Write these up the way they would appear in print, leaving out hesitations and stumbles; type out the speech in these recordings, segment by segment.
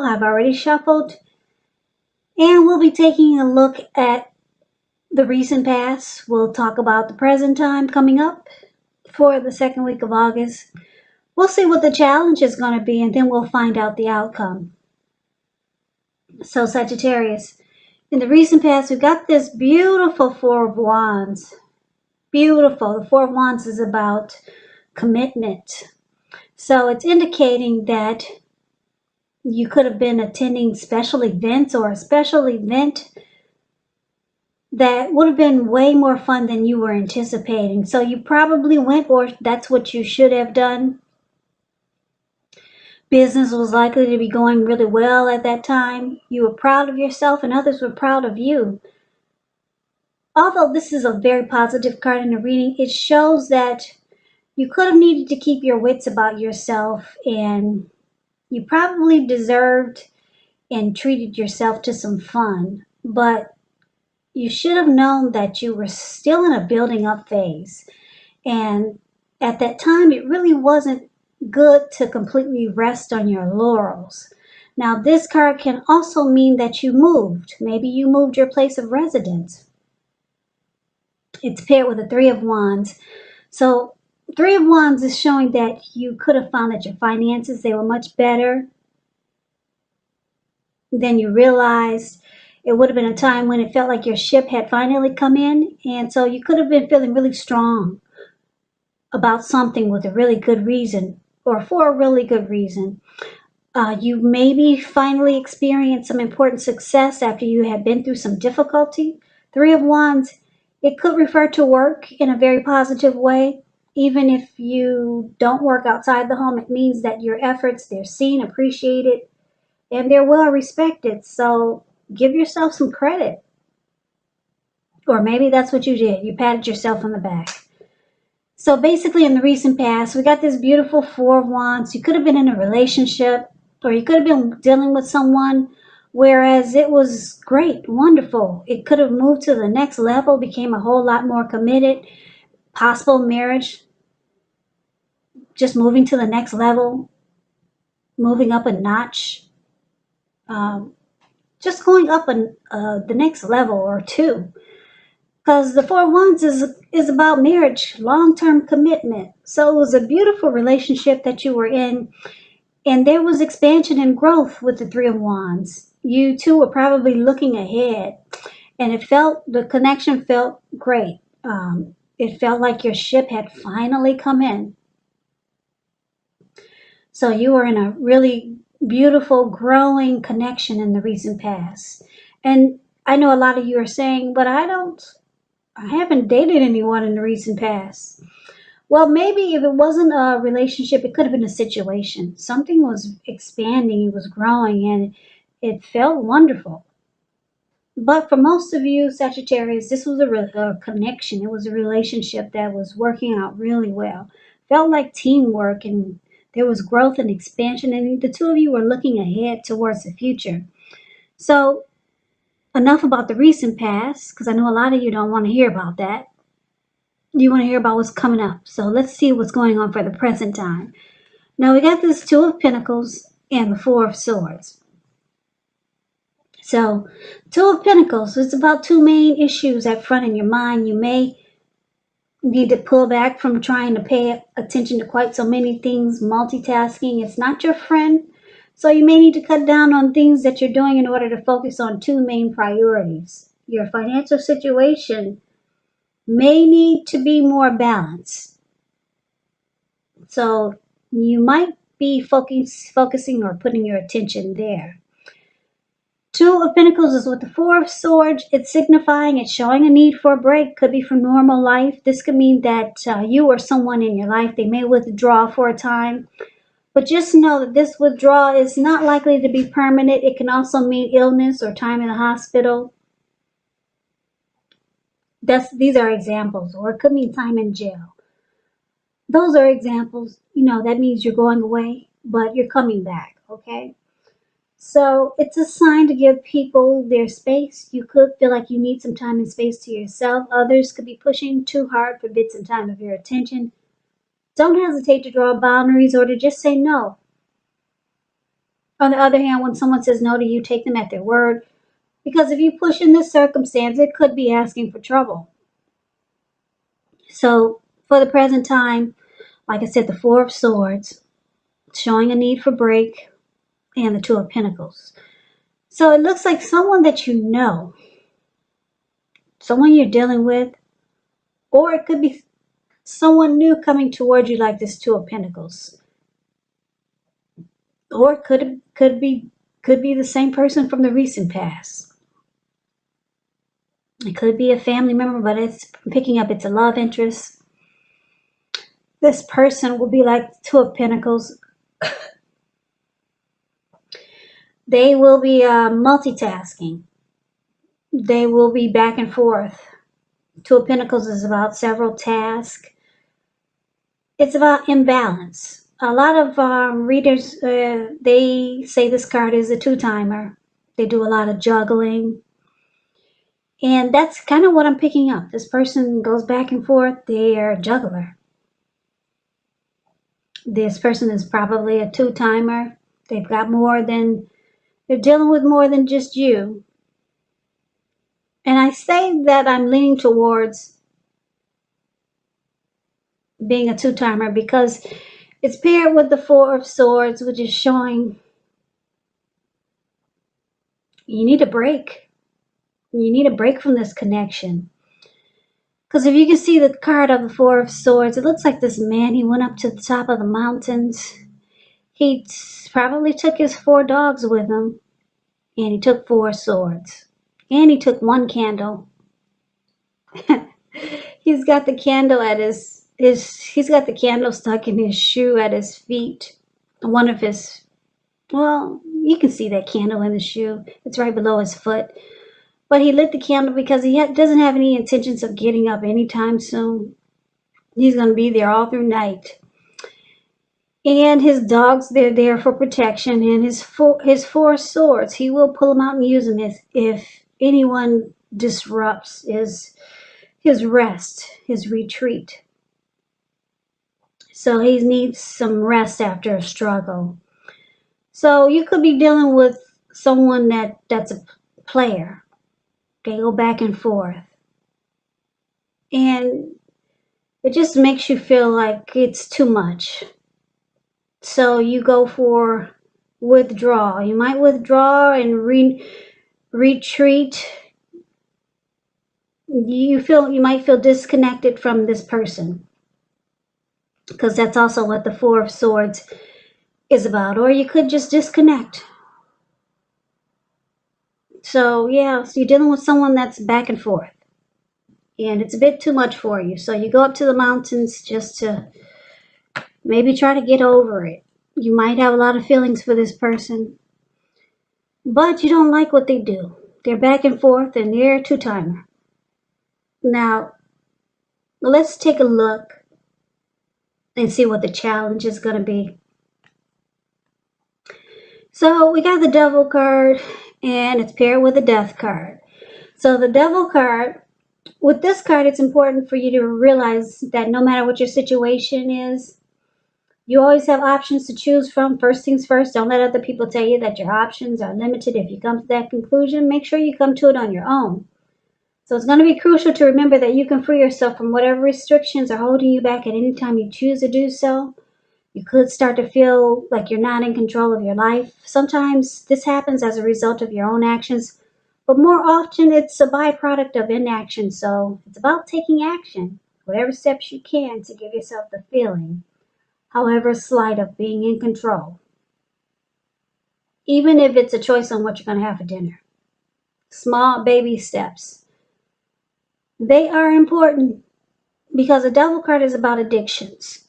oracle I've already shuffled, and we'll be taking a look at the recent past. We'll talk about the present time coming up for the second week of August. We'll see what the challenge is going to be, and then we'll find out the outcome. So Sagittarius, in the recent past, we got this beautiful Four of Wands. Beautiful. The Four of Wands is about commitment. So it's indicating that you could have been attending special events, or a special event that would have been way more fun than you were anticipating. So you probably went, or that's what you should have done. Business was likely to be going really well at that time. You were proud of yourself and others were proud of you. Although this is a very positive card in the reading, it shows that you could have needed to keep your wits about yourself, and you probably deserved and treated yourself to some fun. But you should have known that you were still in a building up phase. And at that time, it really wasn't good to completely rest on your laurels. Now, this card can also mean that you moved. Maybe you moved your place of residence. It's paired with the Three of Wands. So, Three of Wands is showing that you could have found that your finances, they were much better than you realized. It would have been a time when it felt like your ship had finally come in. And so you could have been feeling really strong about something with a really good reason, or for a really good reason. You maybe finally experienced some important success after you had been through some difficulty. Three of Wands, it could refer to work in a very positive way. Even if you don't work outside the home, it means that your efforts, they're seen, appreciated, and they're well respected. So give yourself some credit. Or maybe that's what you did. You patted yourself on the back. So basically, in the recent past, we got this beautiful Four of Wands. You could have been in a relationship, or you could have been dealing with someone, whereas it was great, wonderful. It could have moved to the next level, became a whole lot more committed. Possible marriage, just moving to the next level, moving up a notch, just going up the next level or two. Because the Four of Wands is about marriage, long-term commitment. So it was a beautiful relationship that you were in, and there was expansion and growth with the Three of Wands. You two were probably looking ahead, and the connection felt great. It felt like your ship had finally come in. So you were in a really beautiful, growing connection in the recent past. And I know a lot of you are saying, but I haven't dated anyone in the recent past. Well, maybe if it wasn't a relationship, it could have been a situation. Something was expanding, it was growing, and it felt wonderful. But for most of you, Sagittarius, this was a connection. It was a relationship that was working out really well. Felt like teamwork, and there was growth and expansion, and the two of you were looking ahead towards the future. So enough about the recent past, because I know a lot of you don't want to hear about that. You want to hear about what's coming up. So let's see what's going on for the present time. Now we got this Two of Pentacles and the Four of Swords. So Two of Pentacles, it's about two main issues at front in your mind. You may need to pull back from trying to pay attention to quite so many things. Multitasking, it's not your friend. So you may need to cut down on things that you're doing in order to focus on two main priorities. Your financial situation may need to be more balanced. So you might be focusing or putting your attention there. Two of Pentacles is with the Four of Swords. It's signifying, it's showing a need for a break. Could be from normal life. This could mean that you or someone in your life, they may withdraw for a time. But just know that this withdrawal is not likely to be permanent. It can also mean illness or time in the hospital. These are examples. Or it could mean time in jail. Those are examples. That means you're going away, but you're coming back, okay? So it's a sign to give people their space. You could feel like you need some time and space to yourself. Others could be pushing too hard for bits and time of your attention. Don't hesitate to draw boundaries or to just say no. On the other hand, when someone says no to you, take them at their word. Because if you push in this circumstance, it could be asking for trouble. So for the present time, like I said, the Four of Swords, showing a need for break, and the Two of Pentacles. So it looks like someone that you know, someone you're dealing with, or it could be someone new coming towards you, like this Two of Pentacles. Or it could be the same person from the recent past. It could be a family member, but it's picking up it's a love interest. This person will be like Two of Pentacles. They will be multitasking. They will be back and forth. Two of Pentacles is about several tasks. It's about imbalance. A lot of readers, they say this card is a two-timer. They do a lot of juggling. And that's kind of what I'm picking up. This person goes back and forth. They are a juggler. This person is probably a two-timer. They've got more than, they're dealing with more than just you. And I say that I'm leaning towards being a two-timer because it's paired with the Four of Swords, which is showing you need a break. You need a break from this connection. Because if you can see the card of the Four of Swords, it looks like this man, he went up to the top of the mountains. He probably took his 4 dogs with him, and he took 4 swords. And he took 1 candle. He's got the candle at he's got the candle stuck in his shoe at his feet. One of his, well, you can see that candle in the shoe. It's right below his foot. But he lit the candle because he doesn't have any intentions of getting up anytime soon. He's going to be there all through night. And his dogs, they're there for protection. And his 4 swords, he will pull them out and use them if anyone disrupts his rest, his retreat. So he needs some rest after a struggle. So you could be dealing with someone that's a player. They go back and forth. And it just makes you feel like it's too much. So you go for withdrawal. You might withdraw and retreat. You might feel disconnected from this person. Because that's also what the Four of Swords is about. Or you could just disconnect. So yeah, so you're dealing with someone that's back and forth. And it's a bit too much for you. So you go up to the mountains just to maybe try to get over it. You might have a lot of feelings for this person. But you don't like what they do. They're back and forth and they're a two-timer. Now, let's take a look and see what the challenge is going to be. So we got the Devil card and it's paired with the Death card. So the Devil card, with this card, it's important for you to realize that no matter what your situation is, you always have options to choose from. First things first, don't let other people tell you that your options are limited. If you come to that conclusion, make sure you come to it on your own. So it's going to be crucial to remember that you can free yourself from whatever restrictions are holding you back at any time you choose to do so. You could start to feel like you're not in control of your life. Sometimes this happens as a result of your own actions, but more often it's a byproduct of inaction. So it's about taking action, whatever steps you can to give yourself the feeling, however slight, of being in control. Even if it's a choice on what you're going to have for dinner. Small baby steps. They are important because the Devil card is about addictions.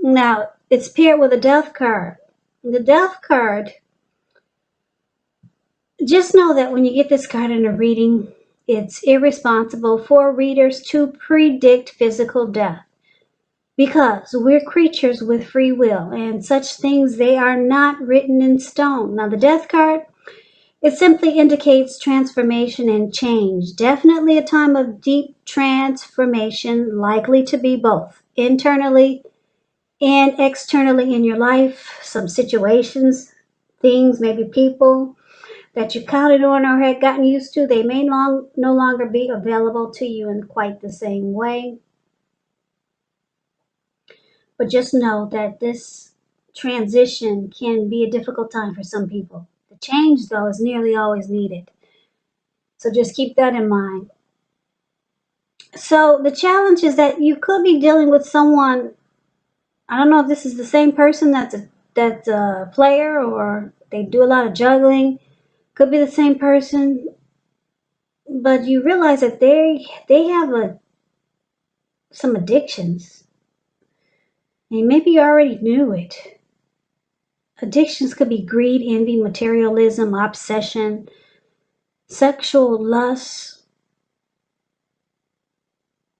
Now, it's paired with a Death card. The Death card, just know that when you get this card in a reading, it's irresponsible for readers to predict physical death. Because we're creatures with free will, and such things, they are not written in stone. Now, the Death card, it simply indicates transformation and change. Definitely a time of deep transformation, likely to be both internally and externally in your life. Some situations, things, maybe people that you counted on or had gotten used to, they may no longer be available to you in quite the same way. But just know that this transition can be a difficult time for some people. The change, though, is nearly always needed. So just keep that in mind. So the challenge is that you could be dealing with someone. I don't know if this is the same person that's a player or they do a lot of juggling. Could be the same person, but you realize that they have some addictions, and maybe you already knew it. Addictions could be greed, envy, materialism, obsession, sexual lust,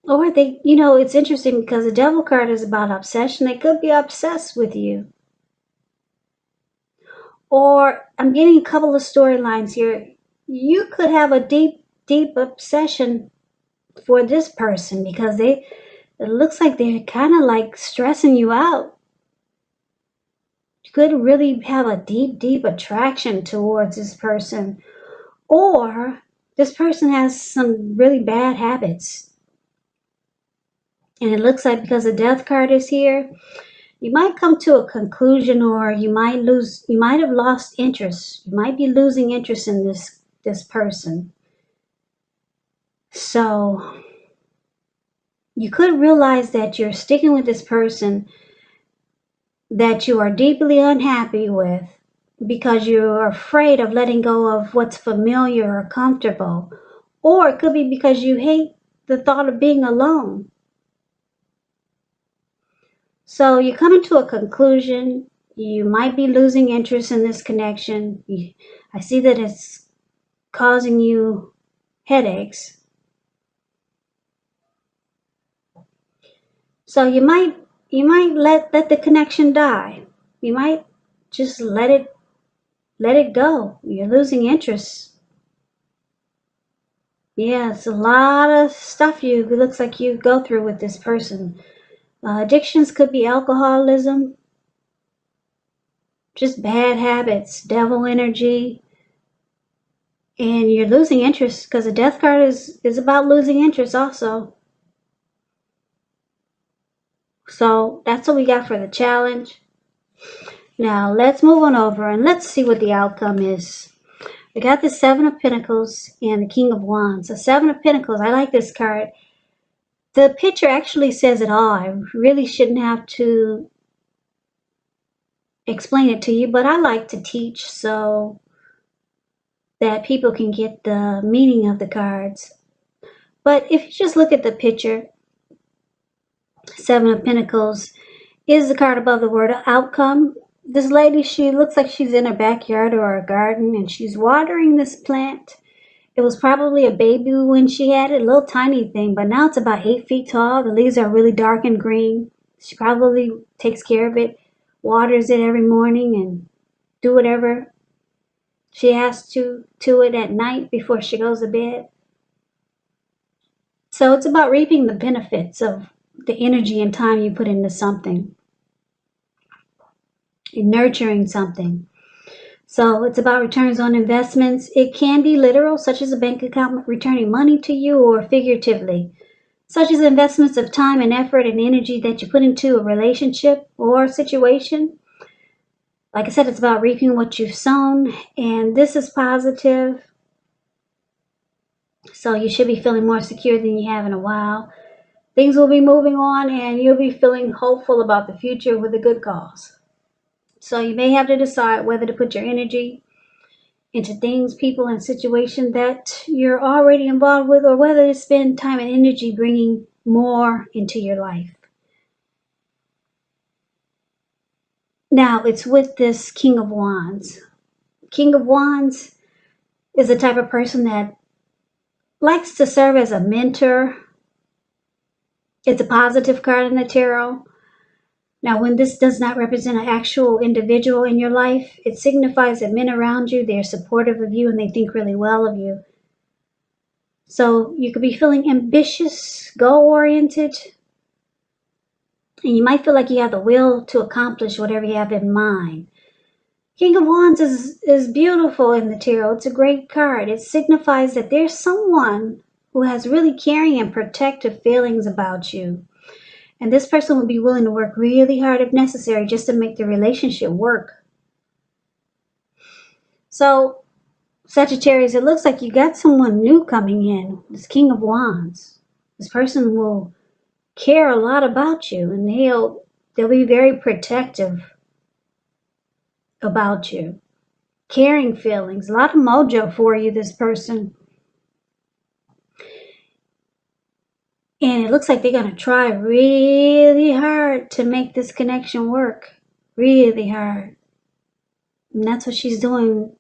or they, it's interesting because the devil card is about obsession. They could be obsessed with you. Or I'm getting a couple of storylines here. You could have a deep, deep obsession for this person because it looks like they're kind of like stressing you out. You could really have a deep, deep attraction towards this person. Or this person has some really bad habits. And it looks like because the death card is here, you might come to a conclusion, or you might have lost interest. You might be losing interest in this person. So you could realize that you're sticking with this person that you are deeply unhappy with because you're afraid of letting go of what's familiar or comfortable. Or it could be because you hate the thought of being alone. So you're coming to a conclusion. You might be losing interest in this connection. I see that it's causing you headaches. So you might let the connection die. You might just let it go. You're losing interest. Yeah, it's a lot of stuff it looks like you go through with this person. Addictions could be alcoholism, just bad habits, devil energy, and you're losing interest because the death card is about losing interest also. So that's what we got for the challenge. Now let's move on over and let's see what the outcome is. We got the Seven of Pentacles and the King of Wands. The Seven of Pentacles, I like this card. The picture actually says it all. I really shouldn't have to explain it to you, but I like to teach so that people can get the meaning of the cards. But if you just look at the picture, Seven of Pentacles is the card above the word outcome. This lady, she looks like she's in her backyard or a garden, and she's watering this plant. It was probably a baby when she had it, a little tiny thing, but now it's about 8 feet tall. The leaves are really dark and green. She probably takes care of it, waters it every morning, and do whatever she has to it at night before she goes to bed. So it's about reaping the benefits of the energy and time you put into something, nurturing something. So it's about returns on investments. It can be literal, such as a bank account returning money to you, or figuratively, such as investments of time and effort and energy that you put into a relationship or situation. Like I said, it's about reaping what you've sown, and this is positive. So you should be feeling more secure than you have in a while. Things will be moving on, and you'll be feeling hopeful about the future with a good cause. So you may have to decide whether to put your energy into things, people, and situations that you're already involved with, or whether to spend time and energy bringing more into your life. Now, it's with this King of Wands. King of Wands is the type of person that likes to serve as a mentor. It's a positive card in the tarot. Now, when this does not represent an actual individual in your life, it signifies that men around you, they're supportive of you and they think really well of you. So you could be feeling ambitious, goal-oriented, and you might feel like you have the will to accomplish whatever you have in mind. King of Wands is beautiful in the tarot. It's a great card. It signifies that there's someone who has really caring and protective feelings about you. And this person would be willing to work really hard if necessary just to make the relationship work. So, Sagittarius, it looks like you got someone new coming in. This King of Wands. This person will care a lot about you, and they'll be very protective about you. Caring feelings, a lot of mojo for you, this person. And it looks like they're going to try really hard to make this connection work. Really hard. And that's what she's doing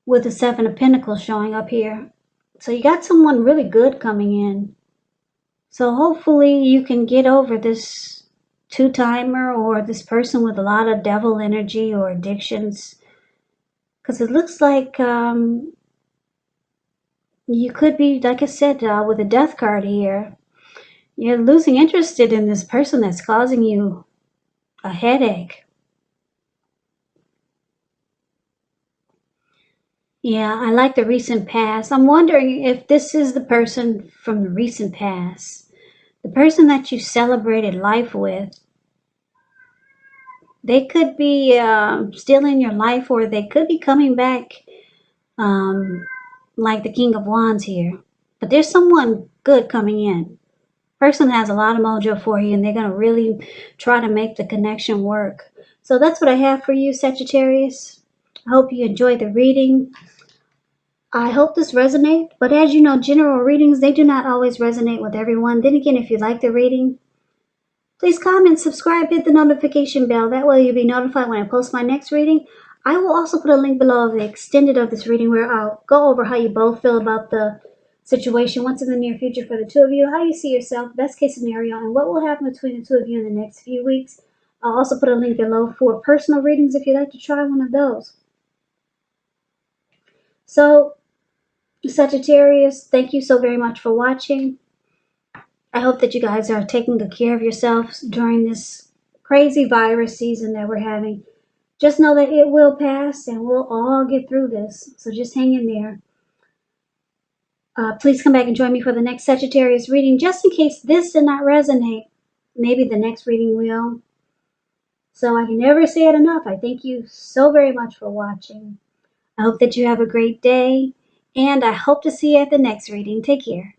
with the Seven of Pentacles showing up here. So you got someone really good coming in. So hopefully you can get over this two-timer or this person with a lot of devil energy or addictions. Because it looks like you could be, like I said, with the death card here, you're losing interest in this person that's causing you a headache. Yeah, I like the recent past. I'm wondering if this is the person from the recent past. The person that you celebrated life with. They could be still in your life, or they could be coming back like the King of Wands here. But there's someone good coming in. Person has a lot of mojo for you, and they're going to really try to make the connection work. So that's what I have for you, Sagittarius. I hope you enjoyed the reading. I hope this resonates, but as you know, general readings, they do not always resonate with everyone. Then again, if you like the reading, please comment, subscribe, hit the notification bell. That way you'll be notified when I post my next reading. I will also put a link below of the extended of this reading where I'll go over how you both feel about the situation, what's in the near future for the two of you, how you see yourself, best case scenario, and what will happen between the two of you in the next few weeks. I'll also put a link below for personal readings if you'd like to try one of those. So, Sagittarius, thank you so very much for watching. I hope that you guys are taking good care of yourselves during this crazy virus season that we're having. Just know that it will pass and we'll all get through this. So just hang in there. Please come back and join me for the next Sagittarius reading. Just in case this did not resonate, maybe the next reading will. So I can never say it enough. I thank you so very much for watching. I hope that you have a great day. And I hope to see you at the next reading. Take care.